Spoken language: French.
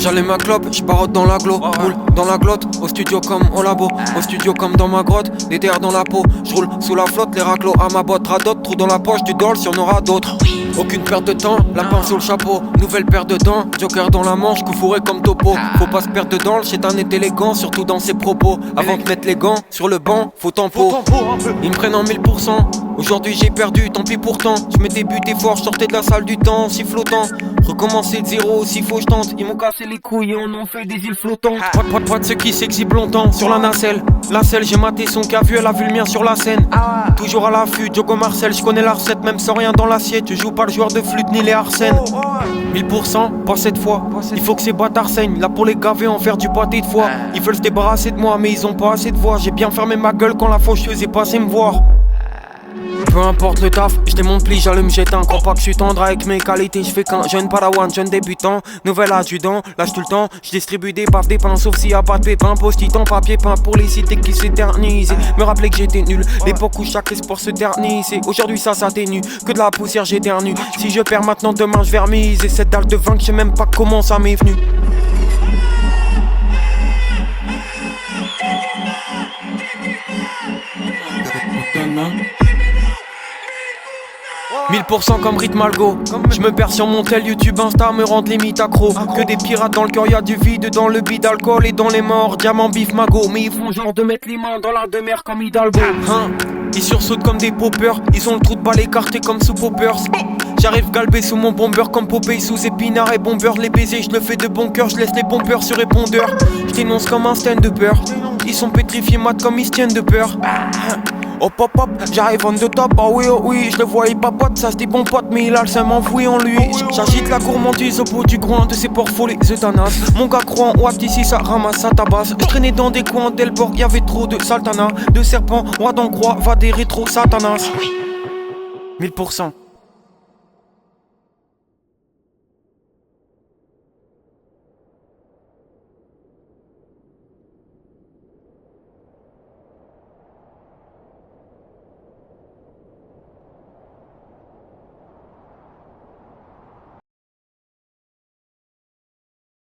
J'allume ma clope, j'barotte dans la glo. Roule dans la glotte, au studio comme au labo. Au studio comme dans ma grotte, des terres dans la peau. J'roule sous la flotte, les raclos à ma botte. Radote, trou dans la poche, du dol, si on aura d'autres. Aucune perte de temps, lapin sous le chapeau. Nouvelle paire de dents, joker dans la manche, coup fourré comme topo. Faut pas se perdre dedans, le chétan est élégant, surtout dans ses propos. Avant de mettre les gants sur le banc, faut tempo. Ils me prennent en 1000%. Aujourd'hui j'ai perdu, tant pis pourtant. Je m'étais buté fort, je sortais de la salle du temps, si flottant. Recommencer de zéro, s'il faut je tente. Ils m'ont cassé les couilles et on en fait des îles flottantes. Pas de ceux qui s'exhibent longtemps sur la nacelle. La selle, j'ai maté son qu'a vu, elle a vu le mien sur la scène. Toujours à l'affût, Diogo Marcel, je connais la recette, même sans rien dans l'assiette. Je joue pas le joueur de flûte ni les Arsène. 1000%, pas cette fois. Il faut que ces bâtards saignent. Là pour les gaver, en faire du pâté de foie. Ils veulent se débarrasser de moi, mais ils ont pas assez de voix. J'ai bien fermé ma gueule quand la faucheuse est passée me voir. Peu importe le taf, je démonte pli, j'allume, j'éteins. Crois pas que je suis tendre avec mes qualités, je fais qu'un jeune padawan, jeune débutant, nouvel adjudant, lâche tout le temps, je distribue des baffes, des pains, sauf s'il y a pas de pépins, post-it en papier peint pour les cités qui s'éternisent. Me rappeler que j'étais nul, l'époque où chaque espoir se ternisse. Et aujourd'hui ça s'atténue, que de la poussière j'éternue. Si je perds maintenant, demain je vermise. Et cette dalle de vin que je sais même pas comment ça m'est venu. « 1000% comme rythme algo. Je me perds sur mon tel YouTube, Insta me rendent limite accro. Que des pirates dans le cœur, y'a du vide dans le bide d'alcool et dans les morts. Diamant, bif, magot. Mais ils font genre de mettre les mains dans la demeure comme Hidalgo. Ils sursautent comme des poppers. Ils ont le trou de balle écarté comme sous poppers. J'arrive galbé sous mon bomber comme Popeye sous épinards et bomber. Les baisers, je le fais de bon cœur, je laisse les bombers sur répondeur. Je dénonce comme un stand-upper. Ils sont pétrifiés mat comme ils se tiennent de peur. Hop hop hop, j'arrive on the top, oh oui, je le vois il papote, ça se dit bon pote, mais il a le seum enfoui en lui. J'agite la gourmandise au bout du groin de ses porcs folles eutanas. Mon gars croit en watt ici, ça ramasse, ça tabasse. Je traînais dans des coins d'Elborg, y'avait trop de saltana. De serpents, roi d'en croix, va des rétro satanas. 1000%.